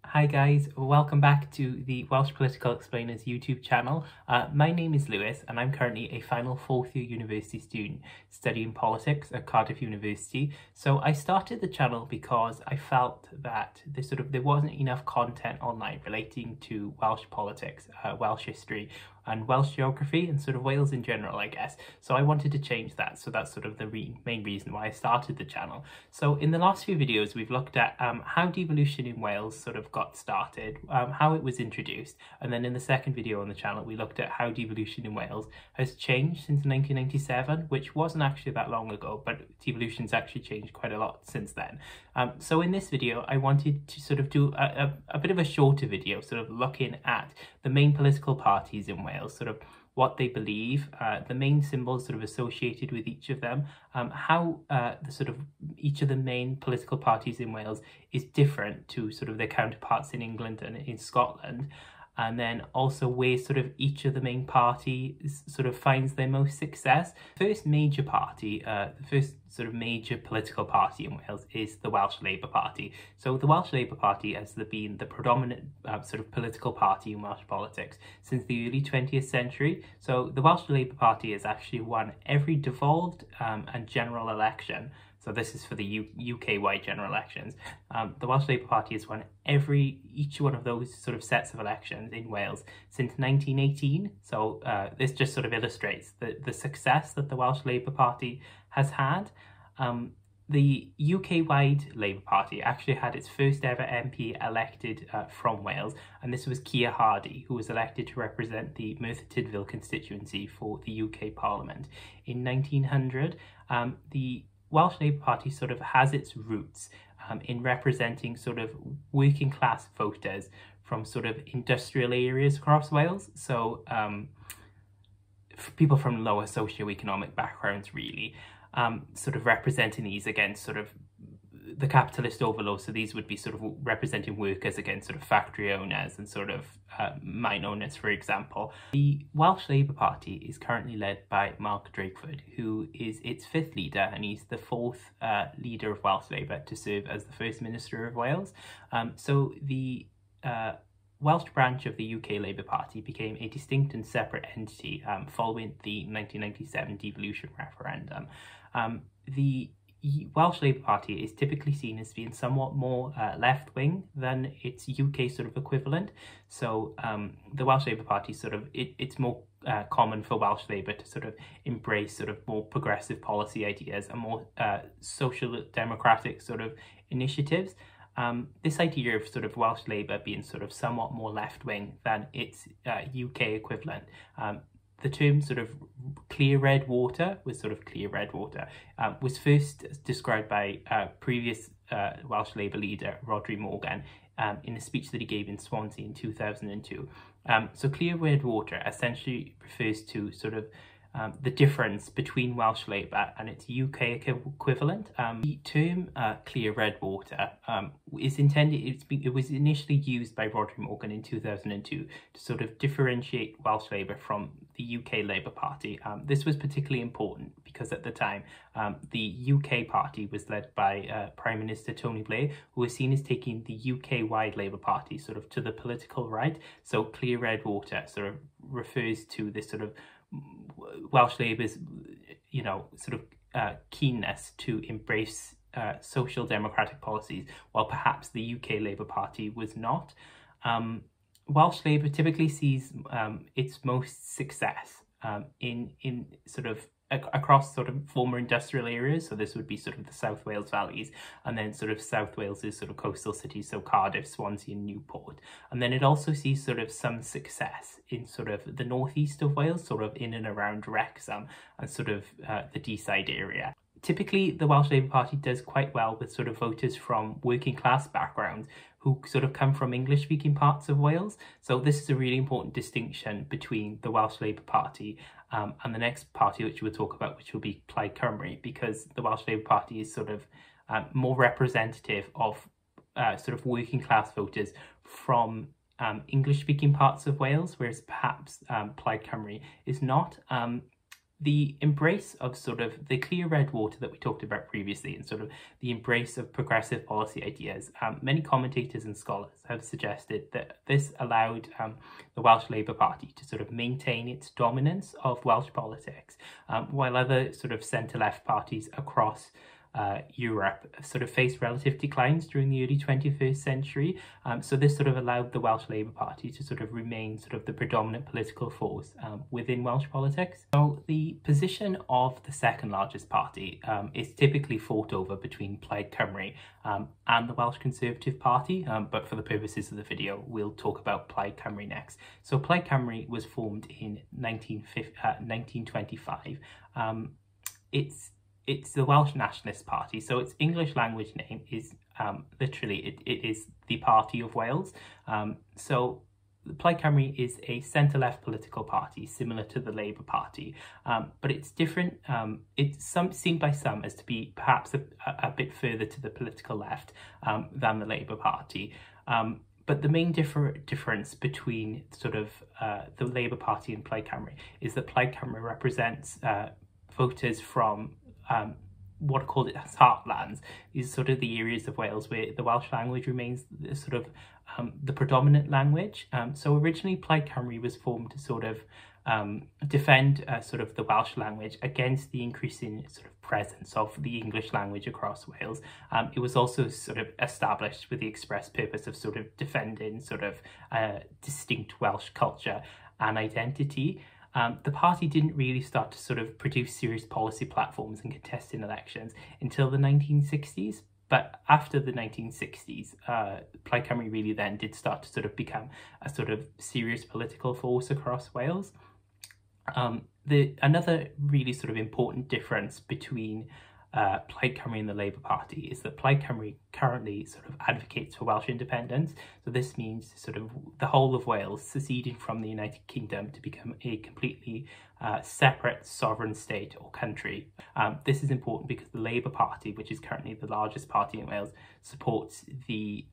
Hi guys, welcome back to the Welsh Political Explainers YouTube channel. My name is Lewis and I'm currently a final fourth year university student studying politics at Cardiff University. So I started the channel because I felt that there wasn't enough content online relating to Welsh politics, Welsh history and Welsh geography and sort of Wales in general, I guess. So I wanted to change that. So that's sort of the main reason why I started the channel. So in the last few videos, we've looked at how devolution in Wales sort of got started, how it was introduced. And then in the second video on the channel, we looked at how devolution in Wales has changed since 1997, which wasn't actually that long ago, but devolution's actually changed quite a lot since then. So in this video, I wanted to sort of do a bit of a shorter video, sort of looking at the main political parties in Wales, sort of what they believe, the main symbols sort of associated with each of them, how each of the main political parties in Wales is different to sort of their counterparts in England and in Scotland, and then also where sort of each of the main parties sort of finds their most success. First major party, the first sort of major political party in Wales is the Welsh Labour Party. So the Welsh Labour Party has been the predominant sort of political party in Welsh politics since the early 20th century. So the Welsh Labour Party has actually won every devolved and general election. So this is for the UK-wide general elections. The Welsh Labour Party has won each one of those sort of sets of elections in Wales since 1918. So this just sort of illustrates the success that the Welsh Labour Party has had. The UK-wide Labour Party actually had its first ever MP elected from Wales, and this was Keir Hardie, who was elected to represent the Merthyr Tydfil constituency for the UK Parliament. In 1900, the Welsh Labour Party sort of has its roots in representing sort of working class voters from sort of industrial areas across Wales. So people from lower socioeconomic backgrounds really, sort of representing these against sort of the capitalist overlord. So these would be sort of representing workers against sort of factory owners and sort of mine owners, for example. The Welsh Labour Party is currently led by Mark Drakeford, who is its fifth leader, and he's the fourth leader of Welsh Labour to serve as the First Minister of Wales. So the Welsh branch of the UK Labour Party became a distinct and separate entity following the 1997 devolution referendum. The Welsh Labour Party is typically seen as being somewhat more left-wing than its UK sort of equivalent. So the Welsh Labour Party sort of, it's more common for Welsh Labour to sort of embrace sort of more progressive policy ideas and more social democratic sort of initiatives. This idea of sort of Welsh Labour being sort of somewhat more left-wing than its UK equivalent, the term sort of clear red water was first described by previous Welsh Labour leader Rhodri Morgan in a speech that he gave in Swansea in 2002. So clear red water essentially refers to sort of the difference between Welsh Labour and its UK equivalent. The term clear red water is intended, it was initially used by Rhodri Morgan in 2002 to sort of differentiate Welsh Labour from the UK Labour Party. This was particularly important because at the time the UK party was led by Prime Minister Tony Blair, who was seen as taking the UK-wide Labour Party sort of to the political right. So clear red water sort of refers to this sort of Welsh Labour's, keenness to embrace social democratic policies, while perhaps the UK Labour Party was not. Welsh Labour typically sees its most success in sort of across sort of former industrial areas. So this would be sort of the South Wales valleys, and then sort of South Wales's sort of coastal cities, so Cardiff, Swansea and Newport. And then it also sees sort of some success in sort of the northeast of Wales, sort of in and around Wrexham and sort of the Deeside area. Typically, the Welsh Labour Party does quite well with sort of voters from working class backgrounds who sort of come from English-speaking parts of Wales. So this is a really important distinction between the Welsh Labour Party and the next party which we'll talk about, which will be Plaid Cymru, because the Welsh Labour Party is sort of more representative of sort of working class voters from English-speaking parts of Wales, whereas perhaps Plaid Cymru is not. the embrace of sort of the clear red water that we talked about previously, and sort of the embrace of progressive policy ideas, many commentators and scholars have suggested that this allowed the Welsh Labour Party to sort of maintain its dominance of Welsh politics, while other sort of centre-left parties across Europe sort of faced relative declines during the early 21st century. So this sort of allowed the Welsh Labour Party to sort of remain sort of the predominant political force within Welsh politics. So the position of the second largest party is typically fought over between Plaid Cymru and the Welsh Conservative Party, but for the purposes of the video, we'll talk about Plaid Cymru next. So Plaid Cymru was formed in 1925. It's the Welsh Nationalist Party, so its English language name is literally, it is the Party of Wales. So Plaid Cymru is a centre-left political party similar to the Labour Party, but it's different. It's seen by some as to be perhaps a bit further to the political left than the Labour Party. But the main difference between sort of the Labour Party and Plaid Cymru is that Plaid Cymru represents voters from what are called as heartlands. These are sort of the areas of Wales where the Welsh language remains sort of the predominant language. So originally Plaid Cymru was formed to sort of defend sort of the Welsh language against the increasing sort of presence of the English language across Wales. It was also sort of established with the express purpose of sort of defending sort of distinct Welsh culture and identity. The party didn't really start to sort of produce serious policy platforms and contest in elections until the 1960s. But after the 1960s, Plaid Cymru really then did start to sort of become a sort of serious political force across Wales. Another really sort of important difference between Plaid Cymru and the Labour Party is that Plaid Cymru currently sort of advocates for Welsh independence. So this means sort of the whole of Wales seceding from the United Kingdom to become a completely separate sovereign state or country. This is important because the Labour Party, which is currently the largest party in Wales, supports the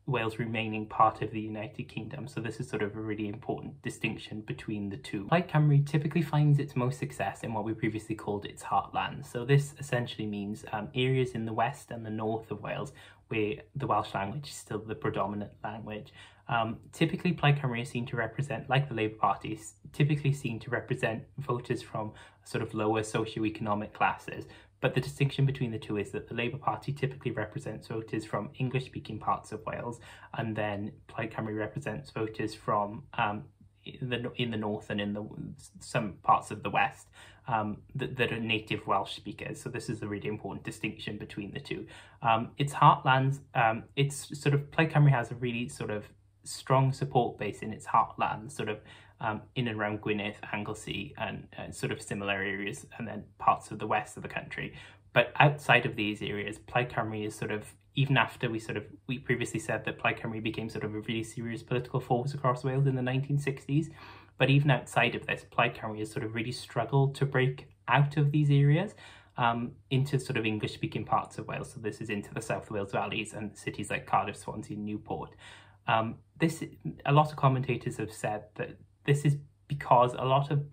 Wales remaining part of the United Kingdom. So this is sort of a really important distinction between the two. Plaid Cymru typically finds its most success in what we previously called its heartlands. So this essentially means areas in the west and the north of Wales where the Welsh language is still the predominant language. Typically Plaid Cymru is seen to represent, like the Labour Party, typically seen to represent voters from sort of lower socioeconomic classes. But the distinction between the two is that the Labour Party typically represents voters from English-speaking parts of Wales, and then Plaid Cymru represents voters from in the north and in some parts of the west that are native Welsh speakers. So this is a really important distinction between the two. Its heartlands, it's sort of, Plaid Cymru has a really sort of strong support base in its heartland, sort of in and around Gwynedd, Anglesey, and sort of similar areas, and then parts of the west of the country. But outside of these areas, Plaid Cymru is sort of, even after we previously said that Plaid Cymru became sort of a really serious political force across Wales in the 1960s, but even outside of this, Plaid Cymru has sort of really struggled to break out of these areas into sort of English-speaking parts of Wales. So this is into the South Wales valleys and cities like Cardiff, Swansea, and Newport. A lot of commentators have said that this is because a lot of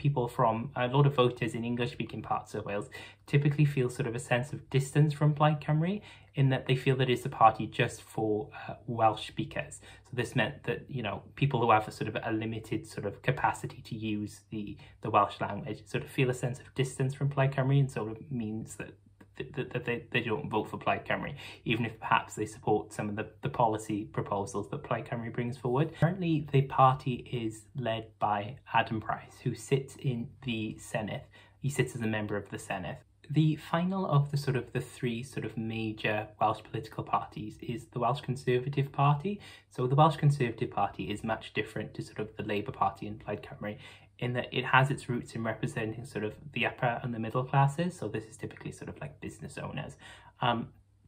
voters in English-speaking parts of Wales typically feel sort of a sense of distance from Plaid Cymru, in that they feel that it's a party just for Welsh speakers. So this meant that, you know, people who have a sort of a limited sort of capacity to use the Welsh language sort of feel a sense of distance from Plaid Cymru, and sort of means that they don't vote for Plaid Cymru, even if perhaps they support some of the policy proposals that Plaid Cymru brings forward. Currently, the party is led by Adam Price, who sits in the Senedd. He sits as a member of the Senedd. The final of the three sort of major Welsh political parties is the Welsh Conservative Party. So the Welsh Conservative Party is much different to sort of the Labour Party and Plaid Cymru, in that it has its roots in representing sort of the upper and the middle classes. So this is typically sort of like business owners.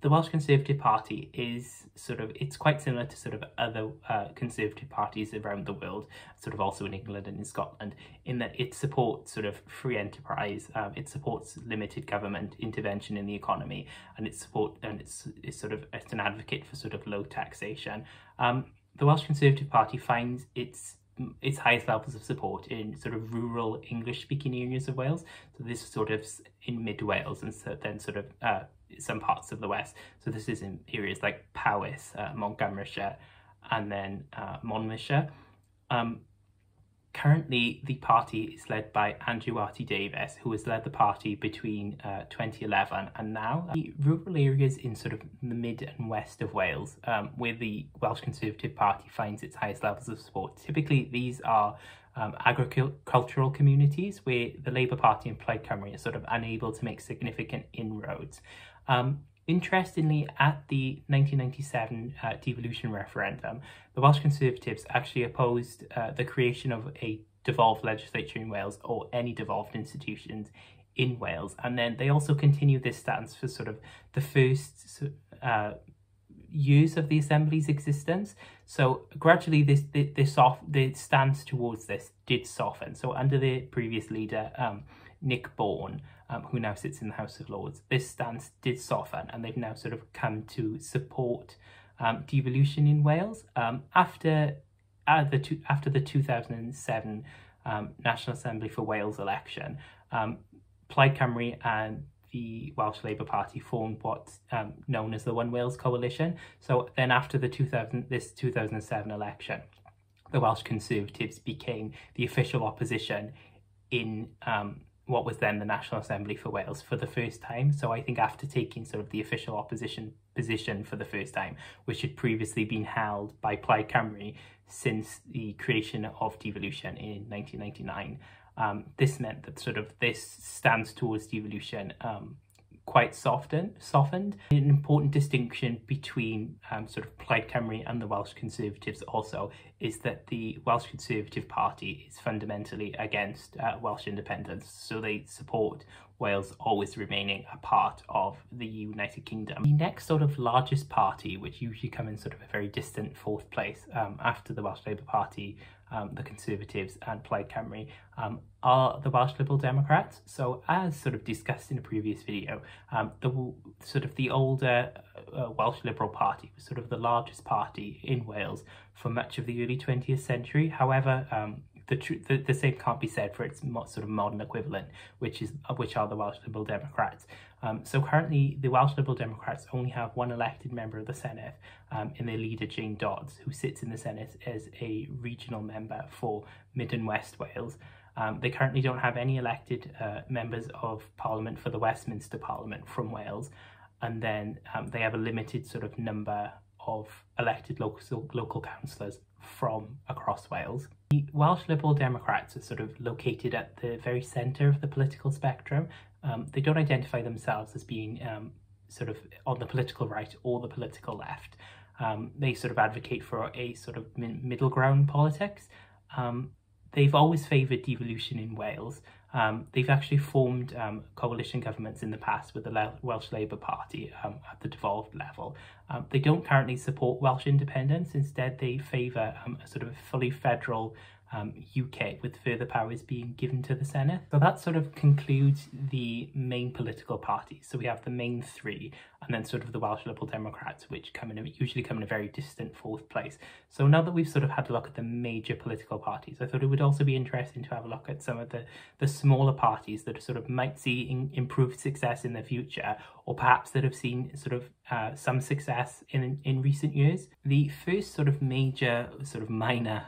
The Welsh Conservative Party is it's quite similar to sort of other conservative parties around the world, sort of also in England and in Scotland, in that it supports sort of free enterprise, it supports limited government intervention in the economy, and it's an advocate for sort of low taxation. The Welsh Conservative Party finds its its highest levels of support in sort of rural English-speaking areas of Wales. So this is sort of in mid Wales, and so then sort of some parts of the west. So this is in areas like Powys, Montgomeryshire, and then Monmouthshire. Currently, the party is led by Andrew R.T. Davies, who has led the party between 2011 and now. The rural areas in sort of the mid and west of Wales, where the Welsh Conservative Party finds its highest levels of support. Typically, these are agricultural communities where the Labour Party and Plaid Cymru are sort of unable to make significant inroads. Interestingly, at the 1997 devolution referendum, the Welsh Conservatives actually opposed the creation of a devolved legislature in Wales or any devolved institutions in Wales. And then they also continued this stance for sort of the first years of the Assembly's existence. So gradually the stance towards this did soften. So under the previous leader, Nick Bourne, who now sits in the House of Lords, this stance did soften, and they've now sort of come to support devolution in Wales. After the 2007 National Assembly for Wales election, Plaid Cymru and the Welsh Labour Party formed what's known as the One Wales Coalition. So then after the 2007 election, the Welsh Conservatives became the official opposition in what was then the National Assembly for Wales for the first time. So I think after taking sort of the official opposition position for the first time, which had previously been held by Plaid Cymru since the creation of devolution in 1999, this meant that sort of this stance towards devolution quite softened. An important distinction between sort of Plaid Cymru and the Welsh Conservatives also is that the Welsh Conservative Party is fundamentally against Welsh independence, so they support Wales always remaining a part of the United Kingdom. The next sort of largest party, which usually come in sort of a very distant fourth place after the Welsh Labour Party, the Conservatives and Plaid Cymru, are the Welsh Liberal Democrats. So as sort of discussed in a previous video, the older Welsh Liberal Party was sort of the largest party in Wales for much of the early 20th century. However, the same can't be said for its sort of modern equivalent, which are the Welsh Liberal Democrats. So currently, the Welsh Liberal Democrats only have one elected member of the Senedd, in their leader Jane Dodds, who sits in the Senedd as a regional member for Mid and West Wales. They currently don't have any elected members of Parliament for the Westminster Parliament from Wales, and then they have a limited sort of number of elected local councillors from across Wales. The Welsh Liberal Democrats are sort of located at the very centre of the political spectrum. They don't identify themselves as being sort of on the political right or the political left. They sort of advocate for a sort of middle ground politics. They've always favoured devolution in Wales. They've actually formed coalition governments in the past with the Welsh Labour Party at the devolved level. They don't currently support Welsh independence. Instead, they favour a sort of fully federal UK, with further powers being given to the Senedd. So that sort of concludes the main political parties. So we have the main three, and then sort of the Welsh Liberal Democrats, which usually come in a very distant fourth place. So now that we've sort of had a look at the major political parties, I thought it would also be interesting to have a look at some of the smaller parties that sort of might see improved success in the future, or perhaps that have seen sort of some success in recent years. The first sort of major, sort of minor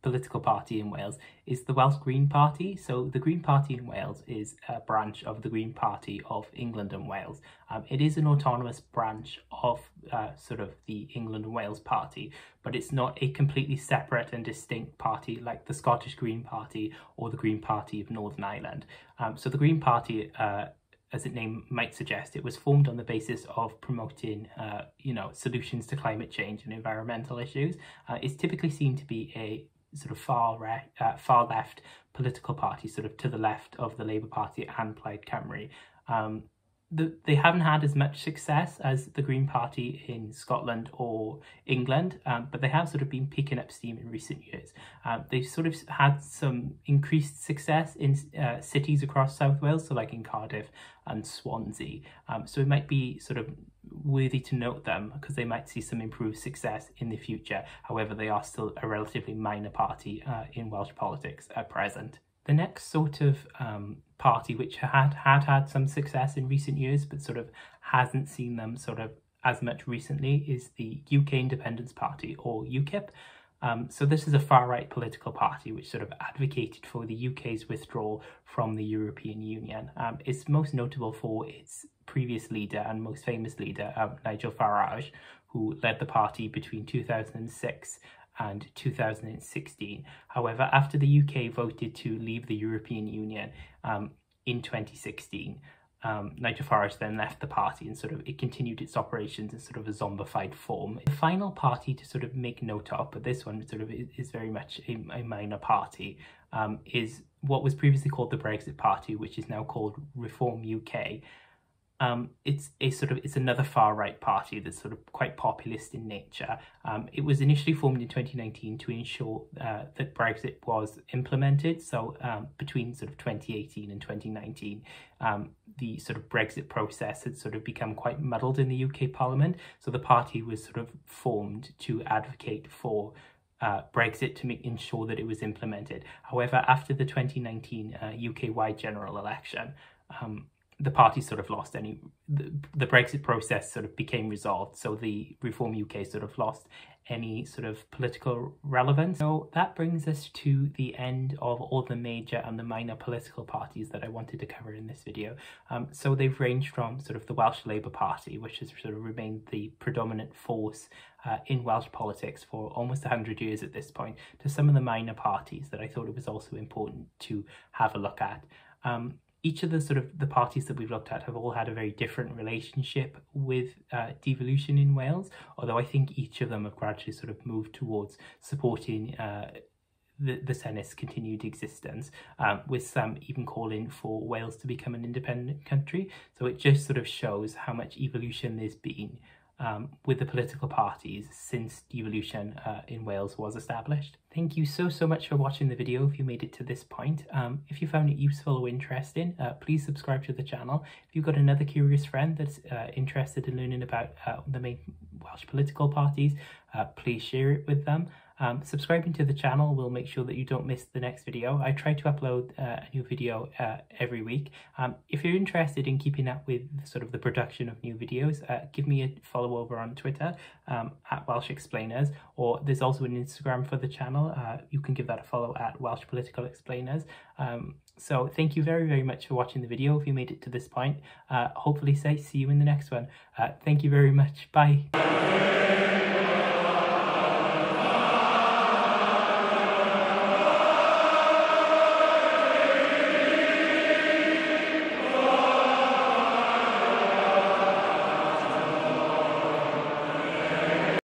political party in Wales is the Welsh Green Party. So the Green Party in Wales is a branch of the Green Party of England and Wales. It is an autonomous branch of sort of the England and Wales Party, but it's not a completely separate and distinct party like the Scottish Green Party or the Green Party of Northern Ireland. So the Green Party, as its name might suggest, it was formed on the basis of promoting, solutions to climate change and environmental issues. It's typically seen to be a sort of far left political party, sort of to the left of the Labour Party and Plaid Cymru. they haven't had as much success as the Green Party in Scotland or England, but they have sort of been picking up steam in recent years. They've sort of had some increased success in cities across South Wales, so like in Cardiff and Swansea. So it might be sort of worthy to note them because they might see some improved success in the future. However, they are still a relatively minor party in Welsh politics at present. The next sort of party which had some success in recent years but sort of hasn't seen them sort of as much recently is the UK Independence Party, or UKIP. So this is a far-right political party which sort of advocated for the UK's withdrawal from the European Union. It's most notable for its previous leader and most famous leader, Nigel Farage, who led the party between 2006 and 2016. However, after the UK voted to leave the European Union in 2016, Nigel Farage then left the party and sort of it continued its operations in sort of a zombified form. The final party to sort of make note of, but this one sort of is very much a minor party, is what was previously called the Brexit Party, which is now called Reform UK. It's another far-right party that's sort of quite populist in nature. It was initially formed in 2019 to ensure that Brexit was implemented. So between sort of 2018 and 2019, the sort of Brexit process had sort of become quite muddled in the UK Parliament. So the party was sort of formed to advocate for Brexit to ensure that it was implemented. However, after the 2019 UK-wide general election, the party sort of lost the Brexit process sort of became resolved, so the Reform UK sort of lost any sort of political relevance. So that brings us to the end of all the major and the minor political parties that I wanted to cover in this video. So they've ranged from sort of the Welsh Labour Party, which has sort of remained the predominant force in Welsh politics for almost 100 years at this point, to some of the minor parties that I thought it was also important to have a look at. Each of the parties that we've looked at have all had a very different relationship with devolution in Wales, although I think each of them have gradually sort of moved towards supporting the Senate's continued existence, with some even calling for Wales to become an independent country. So it just sort of shows how much evolution there's been with the political parties since devolution in Wales was established. Thank you so much for watching the video if you made it to this point. If you found it useful or interesting, please subscribe to the channel. If you've got another curious friend that's interested in learning about the main Welsh political parties, please share it with them. Subscribing to the channel will make sure that you don't miss the next video. I try to upload a new video every week. If you're interested in keeping up with sort of the production of new videos, give me a follow over on Twitter at Welsh Explainers, or there's also an Instagram for the channel. You can give that a follow at Welsh Political Explainers. So thank you very much for watching the video if you made it to this point. Hopefully see you in the next one. Thank you very much. Bye.